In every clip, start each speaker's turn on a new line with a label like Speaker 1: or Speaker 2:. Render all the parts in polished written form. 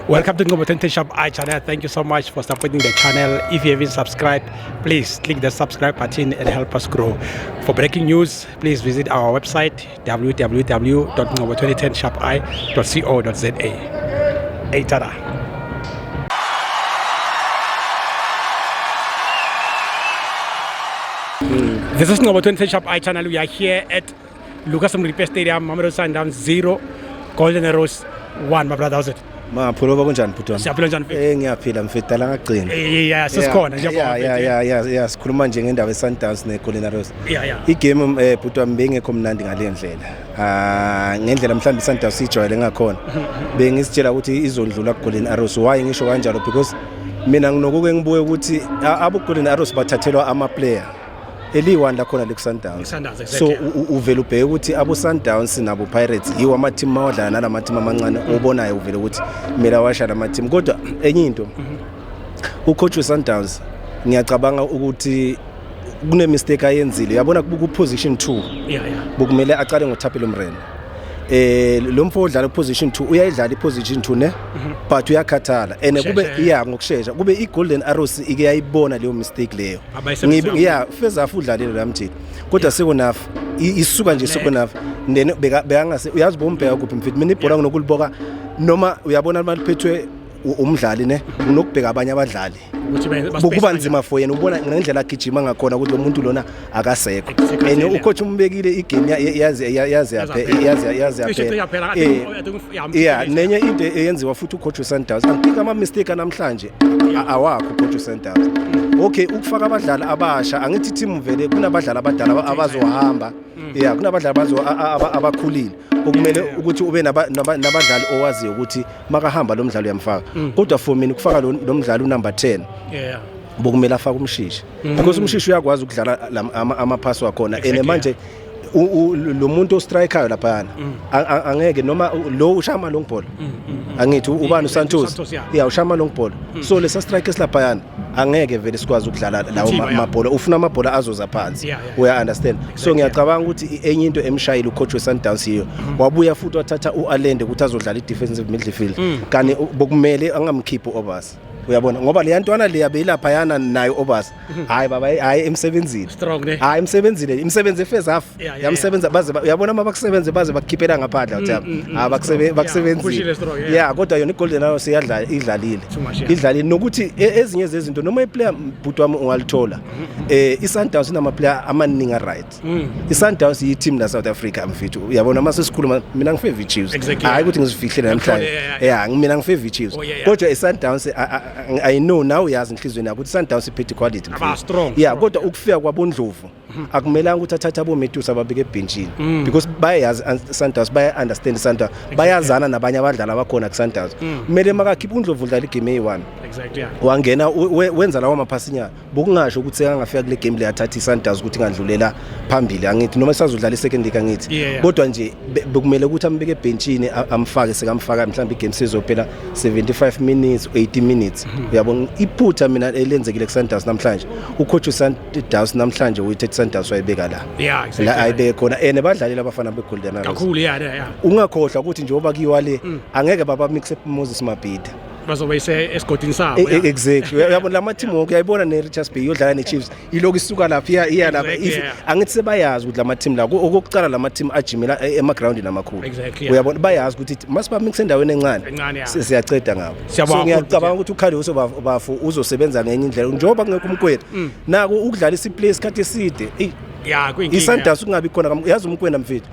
Speaker 1: Welcome to Ngobo 10 Shop I channel. Thank you so much for supporting the channel. If you haven't subscribed, please click the subscribe button and help us grow. For breaking news, please visit our website www.ngobo2010shopi.co.za. Hey, tada. This is Ngobo 20 Shop I channel. We are here at Lucas Mripe Stadium, Mamelodi Sundowns 0, Golden Arrows 1. My brother, how's it?
Speaker 2: Pholoba kunjani bhuti
Speaker 1: Siyaphila njani mfethu?
Speaker 2: Ngiyaphila mfethu la ngagcina.
Speaker 1: Yeah, sesikhona nje
Speaker 2: Yeah, sikhuluma nje ngendaba eSundowns neGolden Arrows.
Speaker 1: Yeah.
Speaker 2: Igame bhuti wami bengekho mnandi ngale ndlela. Ngendlela mhlawumbe iSundowns ijwayele ngakhona. Bengisitshela ukuthi izondlula kuGolden Arrows. Why ngisho kanjalo? Because mina nginokuke ngibuye ukuthi abo Golden Arrows bathathelwa ama player. Eli1 la khona le Sundowns. So uvela ubheke ukuthi abo Sundowns nabo Pirates yiwo ama team mawadlala nalama team amancane obonayo uvela ukuthi mela washa lama team kodwa enye into ucoach weSundowns ngiyacabanga ukuthi kune mistake ayenzile yabona ku position 2 bokumele aqale ngoThapelo Mrene lo mfo odlala position 2 uyayidlala iposition 2 ne but uyakhathala ene kube ngokusheshsha kube iGolden Arrows ike yayibona leyo mistake leyo first half udlalile lamthini kodwa sekunafu isuka nje sekunafu then bekangase uyazi bombheka kuphi mfethu mina ibhola nginokuliboka noma uyabona maliphethwe umdlali ne unokubheka abanye abadlali kuba nzima for yena ubona ngendlela agijima ngakhona ukuthi lo muntu lona akasekho and ucoach umbekile igame yazi nenye into eyenziwa futhi ucoach weSundowns angifika ama mistake namhlanje awakho ucoach weSundowns okay ukufaka abadlali abasha angithi team vele kunabadlali abadala abazohamba kunabadlali abakhulile okumele ukuthi ube nabadlali owaziyo ukuthi makahamba lo mdlalo uyamfaka kodwa for mina ukufaka lo mdlali unumber 10 bokumele afaka umshishi because umshishi uyakwazi ukudlala ama pass wakhona ene manje lo muntu ostrikerayo lapha angeke noma lo ushama long ball angithi ubani uSantos ushama long ball so lesa strike esilapha angeke vele sikwazi ukudlala lawo amabhola ufuna amabhola azoza phansi uya understand so ngiyacabanga ukuthi enye into emshayile ucoach weSundowns hiyo wabuya futhi wathatha uAlende ukuthi azodlala idefensive midfield kani bokumele angamkhiphi Obas uyabona ngoba le yantwana le yabelapha yana nayo Obas hayi baba hayi emsebenzini hayi emsebenzini imisebenzi efirst half yamsebenza baze uyabona mabakusebenze baze bakukhiphela ngaphandle uthi bakusebenzile kodwa yona iGolden Arrows idlalile nokuthi ezinye zezinto noma iplayer bhuti wami ungalithola iSundowns inama player amaningi right iSundowns yi team la South Africa mfethu uyabona mase sikhuluma mina ngifavor Chiefs hayi ukuthi ngizifihle namhlanje mina ngifavor Chiefs kodwa iSundowns I know now uyazi inhlizweni yakho ukuthi Sundowns iphethe quality kodwa ukufika kwaboNdlovu akumelanga ukuthi athathe aboMedusa ababeke ebenchini because bayazi Sundowns baya understand Sundowns bayazana nabanye abadlali abakhona kuSundowns kumele makakhipha uNdlovu udlala igame e1 wangena wenza lawo maphasinya bokungasho ukuthi engafika kule game le athatha iSundowns ukuthi ngandlulela phambili angithi noma sazodlala isecond angithi kodwa nje bekumele ukuthi ambeke ebenchini amfake sekamfaka mhlawumbe igame sezophela 75 minutes 80 minutes uyabona iphutha mina elenzekile kuSundowns namhlanje ucoach weSundowns namhlanje uyithethe Sundowns wayibeka la ayibeke khona ene badlalela abafana beGolden Arrows
Speaker 1: kakhulu
Speaker 2: ungakhohlwa ukuthi njengoba kiwale angeke baba mix up Moses Mabhida
Speaker 1: bazobe esigodini sabo
Speaker 2: exactly uyabona lama team wonke uyayibona neRichards Bay yodlala neChiefs iloko isuka lapha iya lapha angithi sebayazi ukuthi lama team la okokucala lama team ajimela emaground namakhulu uyabona bayazi ukuthi masiba mix endaweni encane siyaceda ngabo so ngiyacabanga ukuthi uKhaliso bafu uzosebenza ngenye indlela njengoba kungekho umkwena nako ukudlala isiplay isikhathi eside iSundowns kungabi khona yazi umkwena mfethu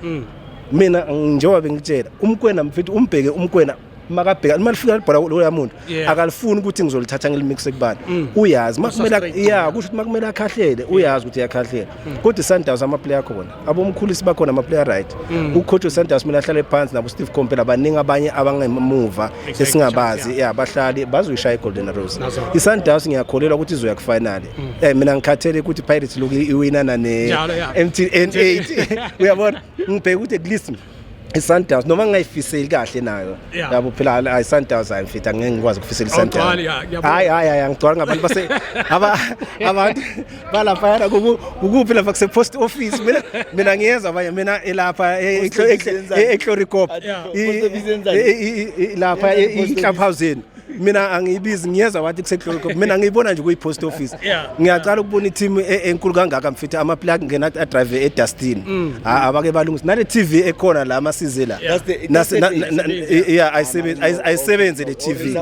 Speaker 2: mina njengoba bengitshela umkwena mfethu umbheke umkwena makabheka malifika libhola lo yamuntu akalifuni ukuthi ngizolithatha ngilimix ekubani uyazi makumela kusho ukuthi makumela akhahlele uyazi ukuthi uyakhahlela kodwa iSundowns ama player khona abomkhulisi bakhona ama player right ucoach weSundowns mina ahlale phansi nabo Steve Kompela baningi abanye abangemuva esingabazi bahlali bazoyishaya iGolden Arrows iSundowns ngiyakholelwa ukuthi izoya ku final mina ngikhathele ukuthi Pirates loku iwinana ne MTN 8 uyabona ngibheka ukuthi at least iSundowns noma ngingayifiseli kahle nayo
Speaker 1: Yeah.
Speaker 2: yabo phela iSundowns ayimfita ngeke ngikwazi ukufisela iSundowns
Speaker 1: Awugcwali, yeah,
Speaker 2: hayi angigcwala ngabantu base abantu balapha yana ukuphi lapha kuse post office mina ngiyeza abanye mina elapha eCloricop lapha eClubhouse mina angiyibizi ngiyeza wathi kuseCloricop mina ngiyibona nje kuyi post office ngiyacala ukubona i-team enkulu kangaka mfitha ama plug ngena drive eDustin abake balungisa nale TV ekhona la amasizela ayisebenze le TV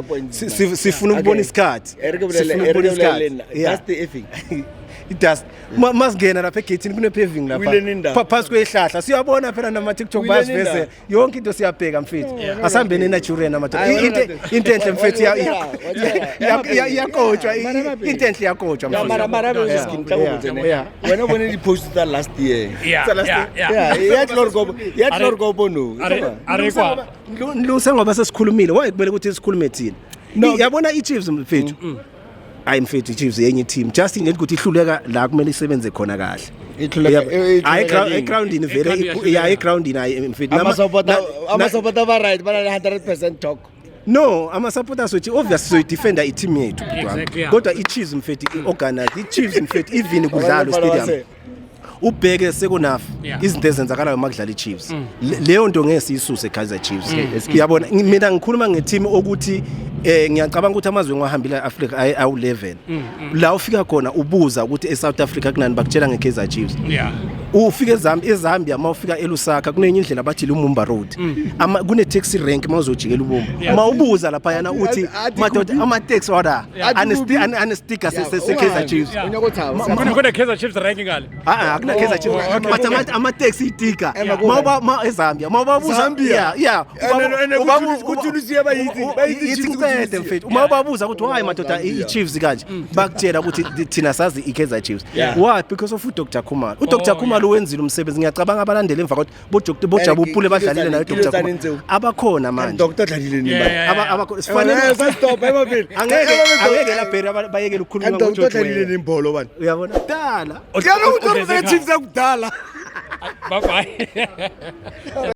Speaker 2: sifuna ukubona isikhathi
Speaker 3: That's the effing.
Speaker 2: It masingena lapha egate kune paving lapha phansi kwehlahla siyabona phela nama TikTok basiveze yonke into siyabheka mfethu asihambeni eNigeria namadoda into enhle mfethu iyakotshwa into enhle iyakotshwa
Speaker 3: Wena ubone di post that last year.
Speaker 1: Yeah.
Speaker 3: Yatlorgobo no.
Speaker 1: Arekwa.
Speaker 2: Nlusa ngoba sesikhulumile waye kumele ukuthi sikhulume thina yabona iChiefs mfethu hayi mfethu iChiefs yenye team just ingeke ukuthi ihluleka la kumele isebenze khona kahle groundini vele groundini hayi mfethu
Speaker 3: ama supporter ba right bana 100% talk.
Speaker 2: no ama supporters wethi obviously so defender i-team yethu
Speaker 1: Exactly,
Speaker 2: kodwa iChiefs mfethu organize iChiefs mfethu even kudlalo stadium ubheke sekunafu izinto ezenzakalayo makudlala iChiefs leyo nto ngeke siyisuse eKaizer Chiefs uyabona mina ngikhuluma ngeteam ukuthi ngiyacabanga ukuthi amazwe ngihambile eAfrica awu11 la ufika khona ubuza ukuthi eSouth Africa kunani bakutshela ngeKaizer Chiefs ufika eZambia mawufika eLusaka kunenye indlela bathi Lumumba Road kune taxi rank mawuzojikela uBumba mawubuza lapha yana uthi madoda ama taxi order ane sticker seKaizer Chiefs
Speaker 1: Kuna Kaizer Chiefs ranking ngale.
Speaker 2: akuna Kaizer Chiefs ama taxi sticker mawuba eZambia mawubabuza
Speaker 3: kuthulisiye
Speaker 2: bayithi mfethu uma babuza ukuthi why madoda iChiefs kanje bakutshela ukuthi thina sazi iKaizer Chiefs why because of uDr Khumalo uDr Khumalo wenzile umsebenzi ngiyacabanga abalandeli emva kokuthi bojabuphule badlalile nayo uDr Khumalo abakhona manje
Speaker 3: Dr dlalile nimba
Speaker 2: abakhona sifanele
Speaker 3: stop emabili
Speaker 2: angeke lapha bayekela ukukhuluma
Speaker 3: Dr dlalile nimbolo bani
Speaker 2: uyabona dala
Speaker 3: uyabona ukuthi Chiefs akudala
Speaker 1: Bye bye.